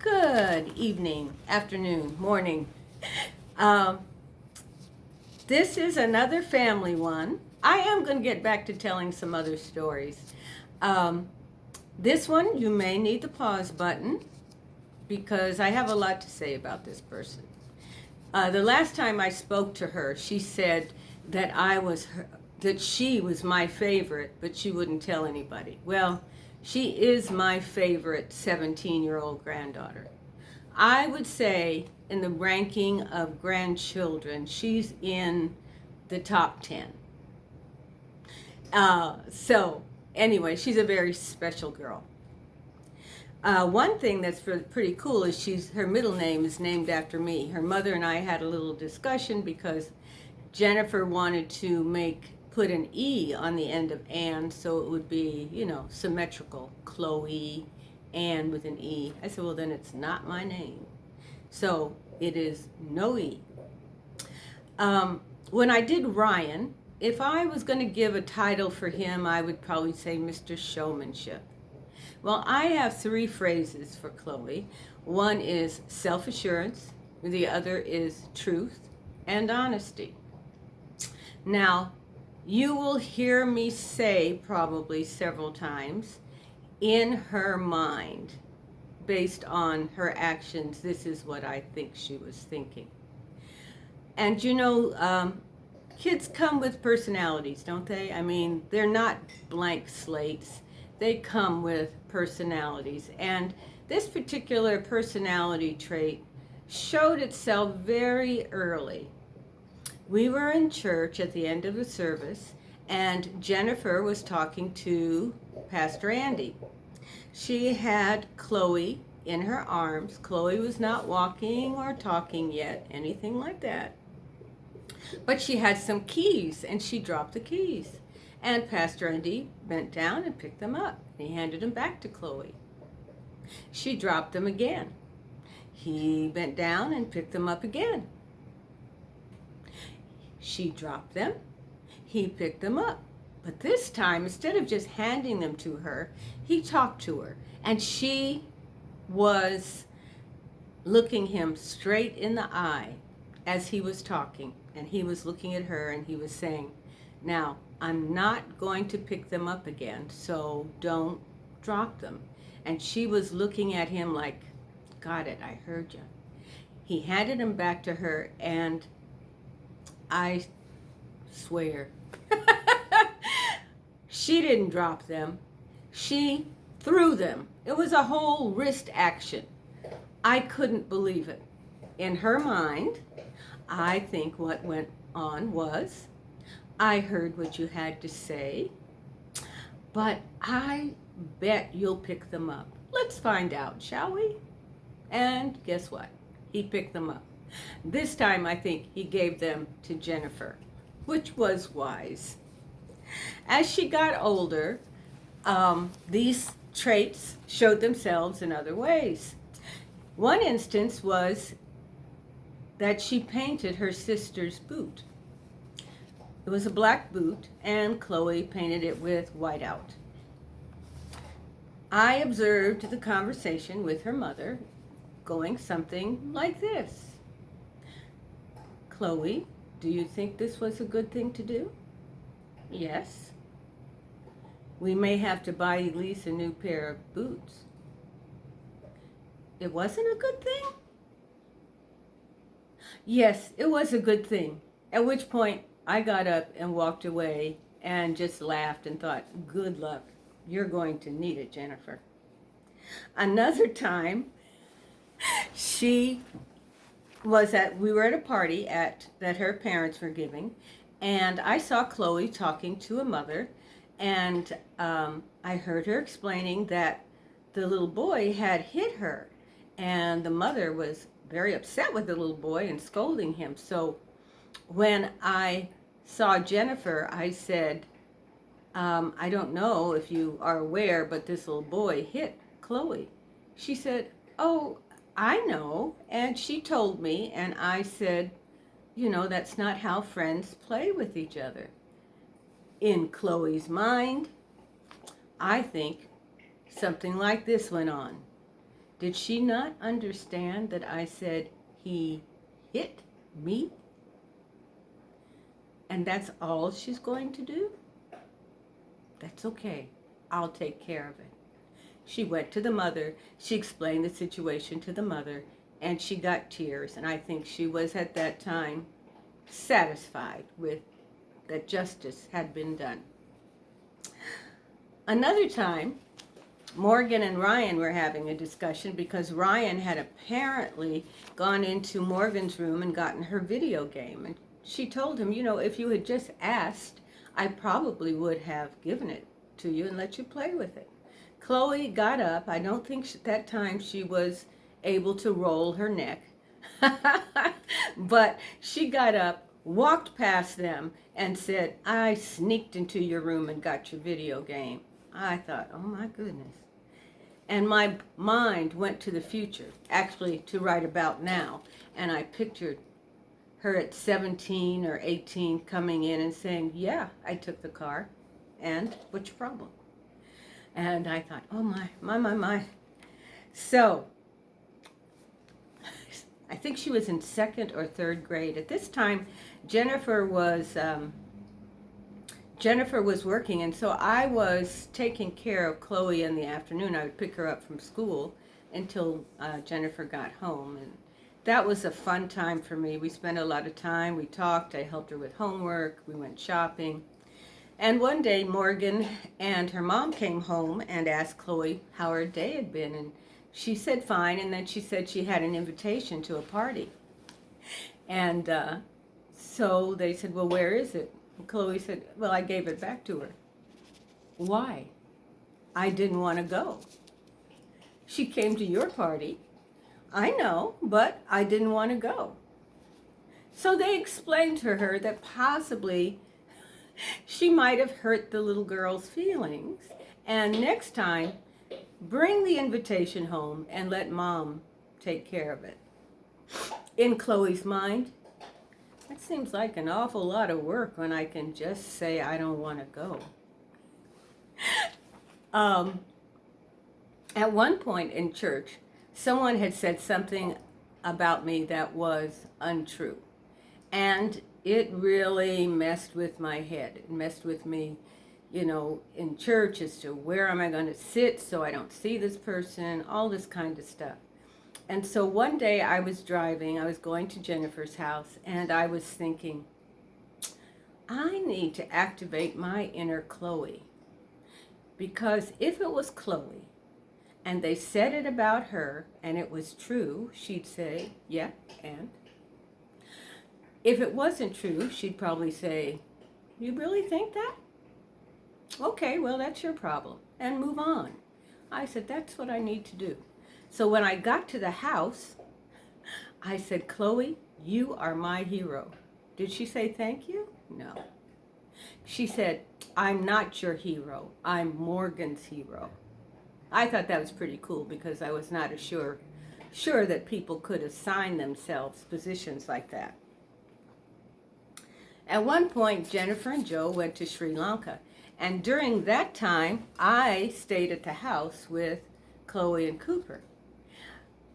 Good evening, afternoon, morning. Um, this is another family one. I am going to get back to telling some other stories. Um, this one, you may need the pause button because I have a lot to say about this person. The last time I spoke to her, she said that that she was my favorite, but she wouldn't tell anybody. Well, she is my favorite 17-year-old granddaughter. I would say in the ranking of grandchildren, she's in the top 10. So anyway, she's a very special girl. One thing that's pretty cool is her middle name is named after me. Her mother and I had a little discussion because Jennifer wanted to put an E on the end of Ann, so it would be, symmetrical. Chloe, Ann with an E. I said, well, then it's not my name. So it is no E. When I did Ryan, if I was going to give a title for him, I would probably say Mr. Showmanship. Well, I have 3 phrases for Chloe. One is self-assurance, the other is truth and honesty. Now, you will hear me say probably several times, in her mind, based on her actions, this is what I think she was thinking. And kids come with personalities, don't they? I mean, they're not blank slates. They come with personalities. And this particular personality trait showed itself very early. We were in church at the end of the service, and Jennifer was talking to Pastor Andy. She had Chloe in her arms. Chloe was not walking or talking yet, anything like that. But she had some keys, and she dropped the keys. And Pastor Andy bent down and picked them up. He handed them back to Chloe. She dropped them again. He bent down and picked them up again. She dropped them. He picked them up. But this time, instead of just handing them to her, he talked to her. And she was looking him straight in the eye as he was talking. And he was looking at her and he was saying, now, I'm not going to pick them up again, so don't drop them. And she was looking at him like, got it, I heard you. He handed them back to her, and I swear, she didn't drop them. She threw them. It was a whole wrist action. I couldn't believe it. In her mind, I think what went on was, I heard what you had to say, but I bet you'll pick them up. Let's find out, shall we? And guess what? He picked them up. This time, I think he gave them to Jennifer, which was wise. As she got older, these traits showed themselves in other ways. One instance was that she painted her sister's boot. It was a black boot, and Chloe painted it with whiteout. I observed the conversation with her mother going something like this. Chloe, do you think this was a good thing to do? Yes. We may have to buy Elise a new pair of boots. It wasn't a good thing? Yes, it was a good thing. At which point, I got up and walked away and just laughed and thought, good luck. You're going to need it, Jennifer. Another time, we were at a party that her parents were giving, and I saw Chloe talking to a mother, and I heard her explaining that the little boy had hit her, and the mother was very upset with the little boy and scolding him. So when I saw Jennifer, I said, I don't know if you are aware, but this little boy hit Chloe. She said, oh, I know. And she told me, and I said, that's not how friends play with each other. In Chloe's mind, I think something like this went on. Did she not understand that I said he hit me? And that's all she's going to do? That's okay. I'll take care of it. She went to the mother. She explained the situation to the mother, and she got tears. And I think she was at that time satisfied with that justice had been done. Another time, Morgan and Ryan were having a discussion because Ryan had apparently gone into Morgan's room and gotten her video game. And she told him, you know, if you had just asked, I probably would have given it to you and let you play with it. Chloe got up. I don't think that time she was able to roll her neck. But she got up, walked past them, and said, I sneaked into your room and got your video game. I thought, oh my goodness. And my mind went to the future, actually to right about now. And I pictured her at 17 or 18 coming in and saying, yeah, I took the car. And what's your problem? And I thought, oh my. So I think she was in second or third grade. At this time, Jennifer was working, and so I was taking care of Chloe in the afternoon. I would pick her up from school until Jennifer got home, and that was a fun time for me. We spent a lot of time. We talked. I helped her with homework. We went shopping. And one day, Morgan and her mom came home and asked Chloe how her day had been, and she said fine, and then she said she had an invitation to a party. And so they said, well, where is it? And Chloe said, well, I gave it back to her. Why? I didn't want to go. She came to your party. I know, but I didn't want to go. So they explained to her that possibly she might have hurt the little girl's feelings, and next time, bring the invitation home and let Mom take care of it. In Chloe's mind, that seems like an awful lot of work when I can just say I don't want to go. At one point in church, someone had said something about me that was untrue. And it really messed with my head. It messed with me, you know, in church as to where am I going to sit so I don't see this person, all this kind of stuff. And so one day I was driving, I was going to Jennifer's house, and I was thinking, I need to activate my inner Chloe. Because if it was Chloe, and they said it about her, and it was true, she'd say, yeah, and? If it wasn't true, she'd probably say, you really think that? Okay, well, that's your problem, and move on. I said, that's what I need to do. So when I got to the house, I said, Chloe, you are my hero. Did she say thank you? No. She said, I'm not your hero. I'm Morgan's hero. I thought that was pretty cool because I was not sure that people could assign themselves positions like that. At one point, Jennifer and Joe went to Sri Lanka. And during that time, I stayed at the house with Chloe and Cooper.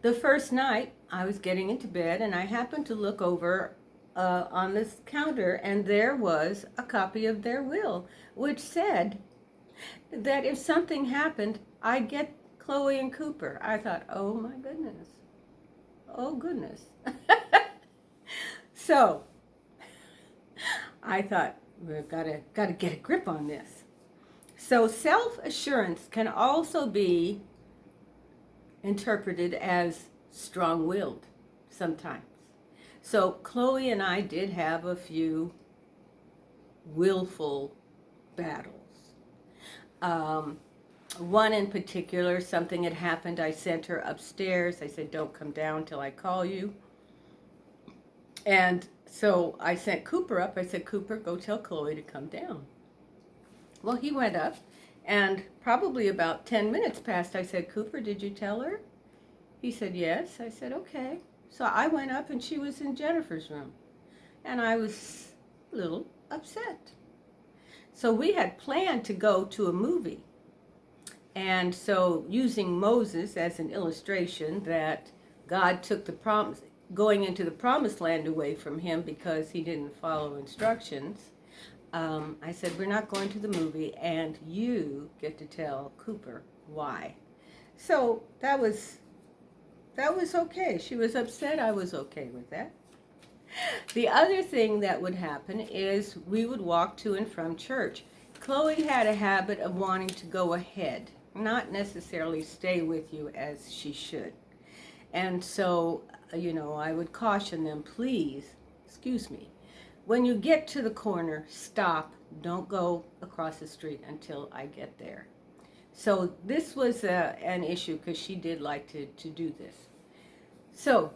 The first night, I was getting into bed, and I happened to look over on this counter, and there was a copy of their will, which said that if something happened, I'd get Chloe and Cooper. I thought, oh my goodness. Oh goodness. So I thought, we've got to get a grip on this. So self-assurance can also be interpreted as strong-willed sometimes. So Chloe and I did have a few willful battles. One in particular, something had happened. I sent her upstairs. I said, don't come down till I call you. And so I sent Cooper up. I said, Cooper, go tell Chloe to come down. Well, he went up, and probably about 10 minutes passed. I said, Cooper, did you tell her? He said, yes. I said, okay. So I went up, and she was in Jennifer's room. And I was a little upset. So we had planned to go to a movie. And so using Moses as an illustration that God took the promise, going into the promised land away from him because he didn't follow instructions, I said, we're not going to the movie, and you get to tell Cooper why. So that was okay. She was upset. I was okay with that. The other thing that would happen is we would walk to and from church. Chloe had a habit of wanting to go ahead, not necessarily stay with you as she should. And so, I would caution them, please, excuse me, when you get to the corner, stop. Don't go across the street until I get there. So this was an issue because she did like to do this. So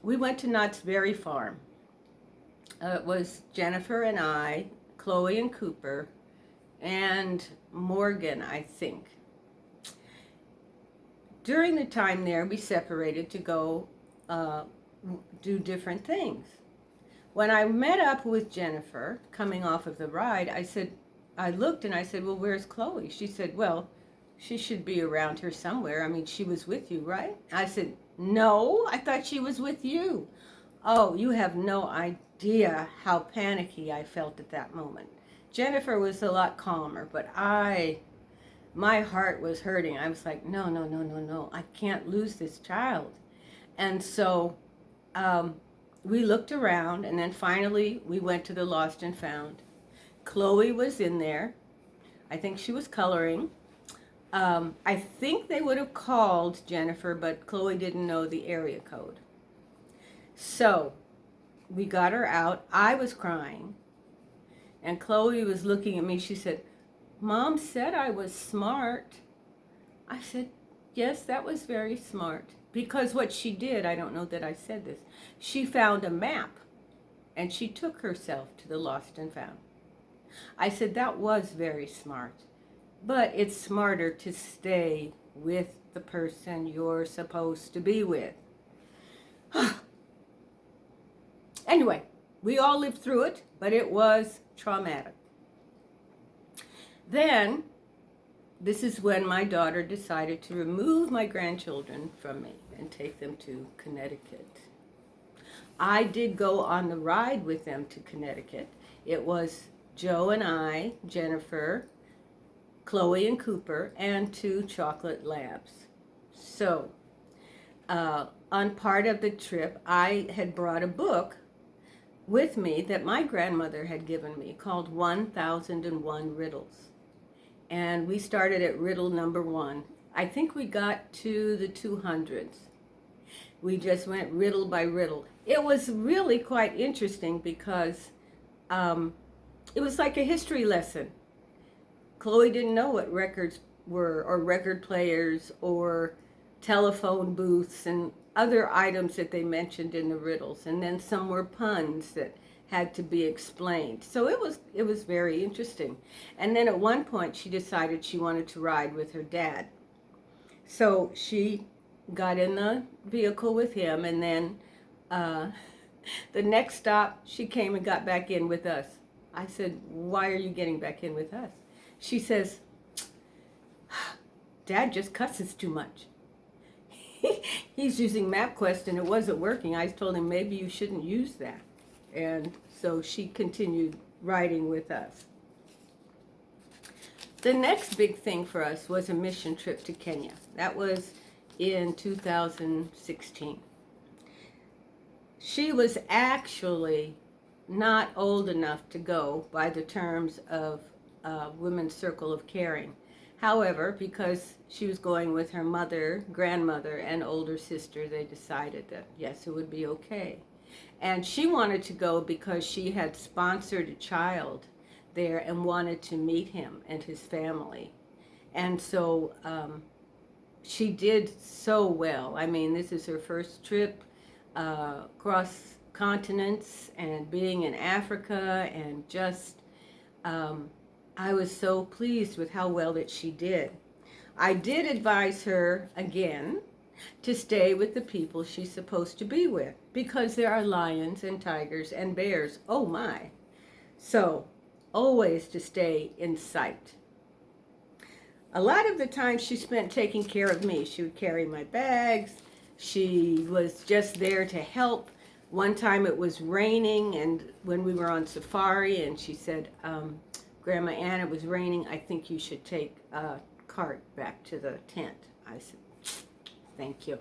we went to Knott's Berry Farm. It was Jennifer and I, Chloe and Cooper, and Morgan, I think. During the time there, we separated to go do different things. When I met up with Jennifer, coming off of the ride, I looked and I said, well, where's Chloe? She said, well, she should be around here somewhere. I mean, she was with you, right? I said, no, I thought she was with you. Oh, you have no idea how panicky I felt at that moment. Jennifer was a lot calmer, but my heart was hurting. I was like, no, I can't lose this child. And so we looked around, and then finally we went to the Lost and Found. Chloe was in there. I think she was coloring. I think they would have called Jennifer, but Chloe didn't know the area code. So we got her out. I was crying, and Chloe was looking at me. She said, Mom said I was smart. I said, yes, that was very smart. Because what she did, I don't know that I said this, she found a map, and she took herself to the Lost and Found. I said, that was very smart. But it's smarter to stay with the person you're supposed to be with. Anyway, we all lived through it, but it was traumatic. Then, this is when my daughter decided to remove my grandchildren from me and take them to Connecticut. I did go on the ride with them to Connecticut. It was Joe and I, Jennifer, Chloe and Cooper, and 2 chocolate labs. So, on part of the trip, I had brought a book with me that my grandmother had given me called 1001 Riddles. And we started at riddle number 1. I think we got to the 200s. We just went riddle by riddle. It was really quite interesting because it was like a history lesson. Chloe didn't know what records were, or record players, or telephone booths, and other items that they mentioned in the riddles. And then some were puns that had to be explained. So it was very interesting. And then at one point she decided she wanted to ride with her dad. So she got in the vehicle with him, and then the next stop she came and got back in with us. I said, why are you getting back in with us? She says, Dad just cusses too much. He's using MapQuest and it wasn't working. I told him maybe you shouldn't use that. And so she continued riding with us. The next big thing for us was a mission trip to Kenya. That was in 2016. She was actually not old enough to go by the terms of Women's Circle of Caring. However, because she was going with her mother, grandmother, and older sister, they decided that, yes, it would be okay. And she wanted to go because she had sponsored a child there and wanted to meet him and his family. And so she did so well. I mean, this is her first trip across continents and being in Africa, and just I was so pleased with how well that she did. I did advise her again to stay with the people she's supposed to be with, because there are lions and tigers and bears. Oh my. So always to stay in sight. A lot of the time she spent taking care of me. She would carry my bags. She was just there to help. One time it was raining, and when we were on safari, and she said, Grandma Ann, it was raining. I think you should take a cart back to the tent. I said, thank you.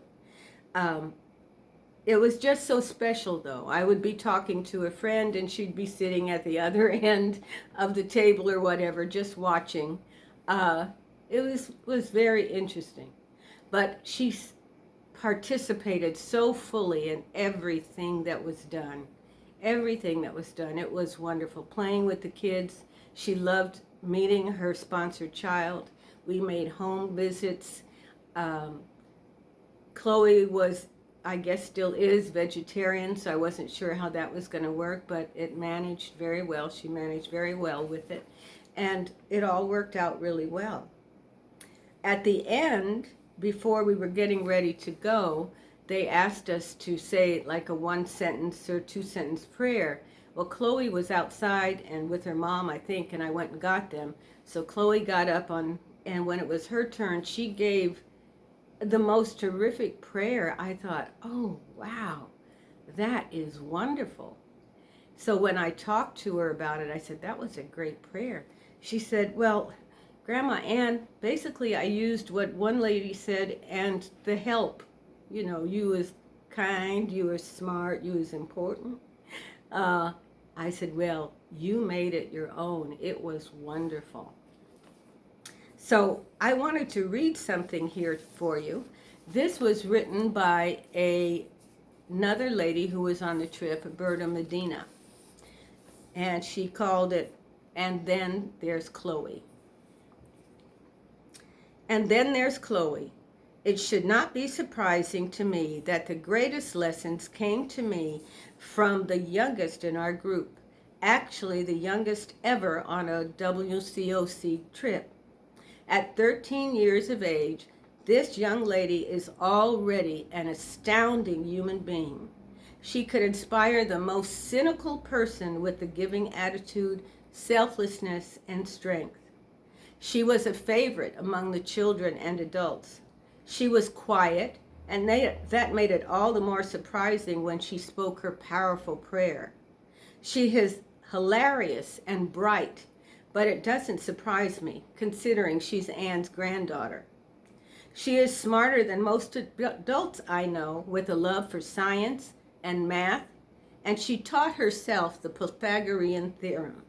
It was just so special, though. I would be talking to a friend, and she'd be sitting at the other end of the table or whatever, just watching. It was very interesting. But she participated so fully in everything that was done. Everything that was done. It was wonderful. Playing with the kids. She loved meeting her sponsored child. We made home visits. Chloe was, I guess still is, vegetarian, so I wasn't sure how that was going to work, but it managed very well. She managed very well with it, and it all worked out really well. At the end, before we were getting ready to go, they asked us to say like a 1-sentence or 2-sentence prayer. Well, Chloe was outside and with her mom, I think, and I went and got them. So Chloe got up and when it was her turn, she gave the most terrific prayer. I thought, oh, wow, that is wonderful. So when I talked to her about it, I said, that was a great prayer. She said, well, Grandma Ann, basically I used what one lady said and the help. You know, you was kind, you was smart, you was important. I said, well, you made it your own. It was wonderful. So I wanted to read something here for you. This was written by another lady who was on the trip, Berta Medina. And she called it, And Then There's Chloe. And then there's Chloe. It should not be surprising to me that the greatest lessons came to me from the youngest in our group, actually the youngest ever on a WCOC trip. At 13 years of age, this young lady is already an astounding human being. She could inspire the most cynical person with the giving attitude, selflessness, and strength. She was a favorite among the children and adults. She was quiet, and that made it all the more surprising when she spoke her powerful prayer. She is hilarious and bright, but it doesn't surprise me, considering she's Ann's granddaughter. She is smarter than most adults I know, with a love for science and math, and she taught herself the Pythagorean theorem.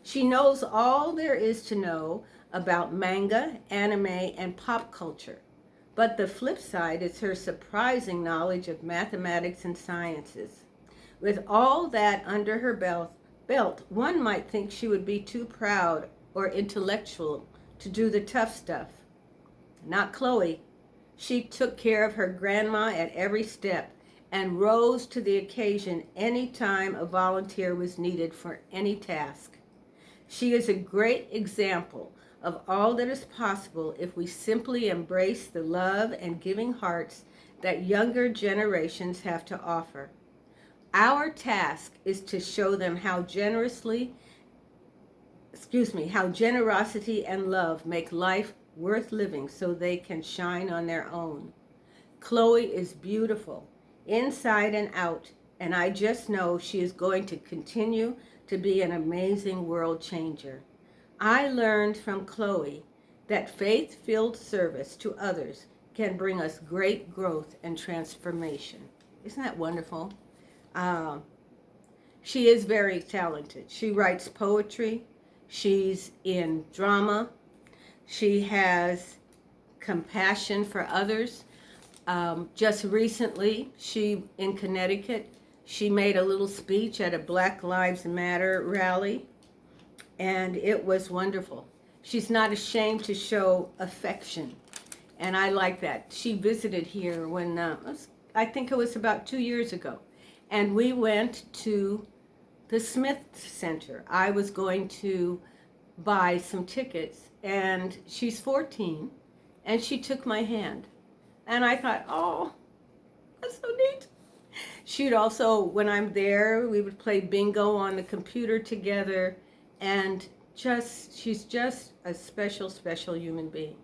She knows all there is to know about manga, anime, and pop culture, but the flip side is her surprising knowledge of mathematics and sciences. With all that under her belt, one might think she would be too proud or intellectual to do the tough stuff. Not Chloe. She took care of her grandma at every step and rose to the occasion any time a volunteer was needed for any task. She is a great example of all that is possible if we simply embrace the love and giving hearts that younger generations have to offer. Our task is to show them how generosity and love make life worth living so they can shine on their own. Chloe is beautiful, inside and out, and I just know she is going to continue to be an amazing world changer. I learned from Chloe that faith-filled service to others can bring us great growth and transformation. Isn't that wonderful? She is very talented. She writes poetry. She's in drama. She has compassion for others. Just recently, in Connecticut, she made a little speech at a Black Lives Matter rally, and it was wonderful. She's not ashamed to show affection, and I like that. She visited here when, I think it was about 2 years ago, and we went to the Smith Center. I was going to buy some tickets, and she's 14, and she took my hand. And I thought, oh, that's so neat. She'd also, when I'm there, we would play bingo on the computer together, and she's just a special, special human being.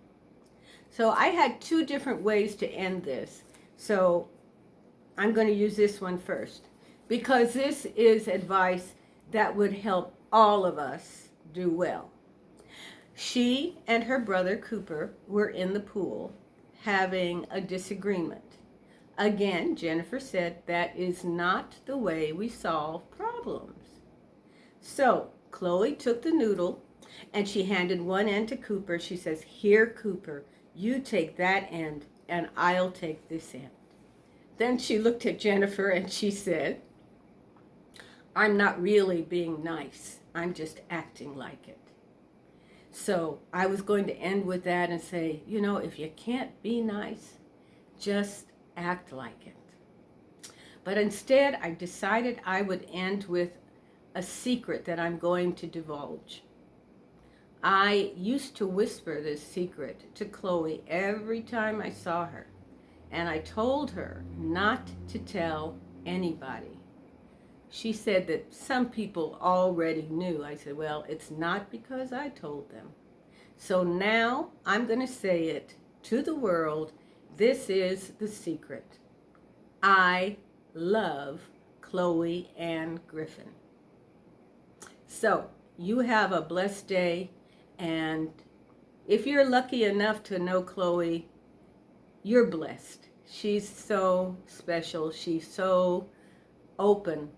So I had two different ways to end this. So I'm going to use this one first, because this is advice that would help all of us do well. She and her brother Cooper were in the pool having a disagreement. Again, Jennifer said that is not the way we solve problems. So Chloe took the noodle and she handed one end to Cooper. She says, "Here, Cooper, you take that end and I'll take this end." Then she looked at Jennifer and she said, "I'm not really being nice. I'm just acting like it." So I was going to end with that and say, if you can't be nice, just act like it. But instead, I decided I would end with a secret that I'm going to divulge. I used to whisper this secret to Chloe every time I saw her, and I told her not to tell anybody. She said that some people already knew. I said, well, it's not because I told them. So now I'm going to say it to the world. This is the secret. I love Chloe Ann Griffin. So you have a blessed day, and if you're lucky enough to know Chloe, you're blessed. She's so special. She's so open.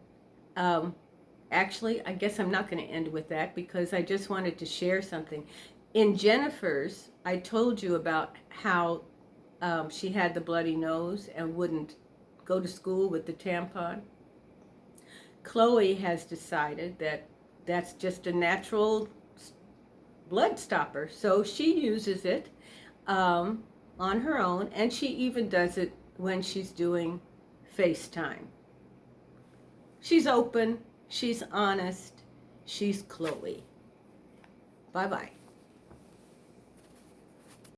Actually, I guess I'm not going to end with that because I just wanted to share something. In Jennifer's, I told you about how she had the bloody nose and wouldn't go to school with the tampon. Chloe has decided that that's just a natural blood stopper, so she uses it on her own, and she even does it when she's doing FaceTime. She's open, she's honest, she's Chloe. Bye-bye.